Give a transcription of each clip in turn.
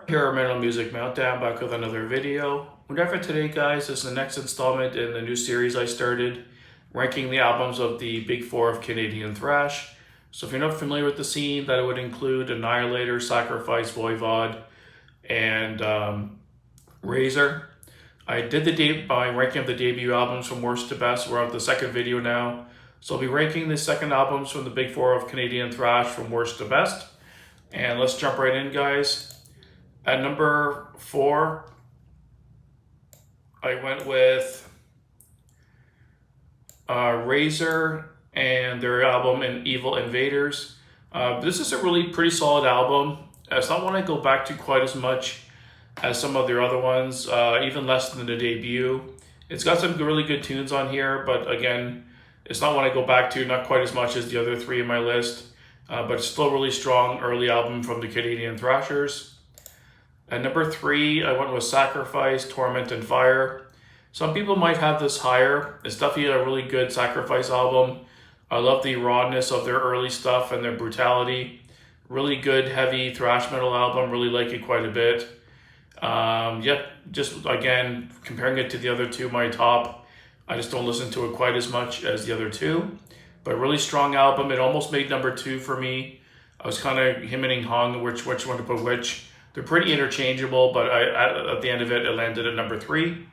Here are Metal Music Meltdown, back with another video. Whatever today, guys, is the next installment in the new series I started, ranking the albums of the Big Four of Canadian thrash. So if you're not familiar with the scene, that would include Annihilator, Sacrifice, Voivod, and Razor. I did my ranking of the debut albums from worst to best. We're on the second video now. So I'll be ranking the second albums from the Big Four of Canadian thrash from worst to best. And let's jump right in, guys. At number 4, I went with Razor and their album Evil Invaders. This is a really pretty solid album. It's not one I go back to quite as much as some of their other ones, even less than the debut. It's got some really good tunes on here, but again, it's not one I go back to, not quite as much as the other 3 in my list. But it's still a really strong early album from the Canadian thrashers. At number 3, I went with Sacrifice, Torment, and Fire. Some people might have this higher. It's definitely a really good Sacrifice album. I love the rawness of their early stuff and their brutality. Really good, heavy thrash metal album. Really like it quite a bit. Just again, comparing it to the other 2, my top, I just don't listen to it quite as much as the other 2. But really strong album. It almost made number 2 for me. I was kind of hemming and hawing which one to put which. They're pretty interchangeable, but at the end of it, it landed at number 3.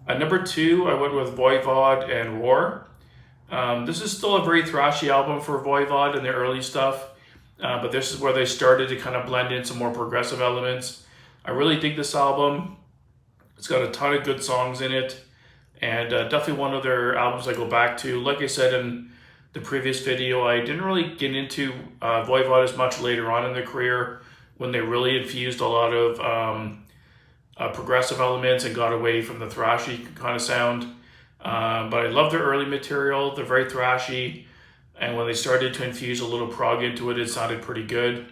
At number 2, I went with Voivod and Roar. This is still a very thrashy album for Voivod and their early stuff, but this is where they started to kind of blend in some more progressive elements. I really dig this album. It's got a ton of good songs in it, and definitely one of their albums I go back to. Like I said in the previous video, I didn't really get into Voivod as much later on in their career when they really infused a lot of progressive elements and got away from the thrashy kind of sound. But I love their early material. They're very thrashy, and when they started to infuse a little prog into it, it sounded pretty good.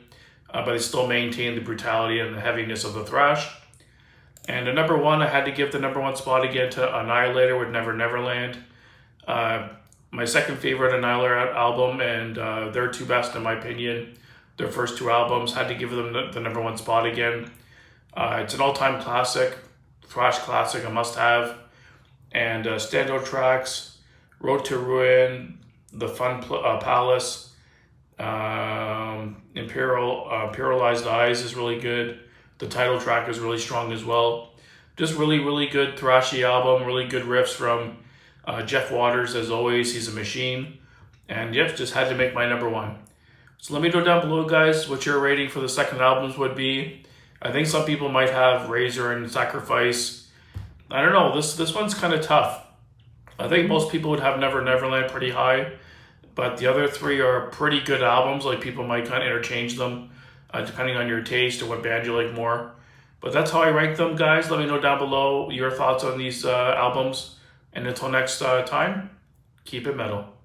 But they still maintained the brutality and the heaviness of the thrash. And at number 1, I had to give the number 1 spot again to Annihilator with Never Neverland. My second favorite Annihilator album, and their 2 best in my opinion. Their first 2 albums, had to give them the number 1 spot again. It's an all-time classic, thrash classic, a must-have. And standout tracks, Road to Ruin, The Fun Palace, Imperialized Eyes is really good. The title track is really strong as well. Just really, really good thrashy album, really good riffs from Jeff Waters, as always. He's a machine. And yep, just had to make my number 1. So let me know down below, guys, what your rating for the second albums would be. I think some people might have Razor and Sacrifice. I don't know, this one's kind of tough. I think most people would have Never Neverland pretty high, but the other 3 are pretty good albums. Like, people might kind of interchange them depending on your taste or what band you like more. But that's how I rank them, guys. Let me know down below your thoughts on these albums. And until next time, keep it metal.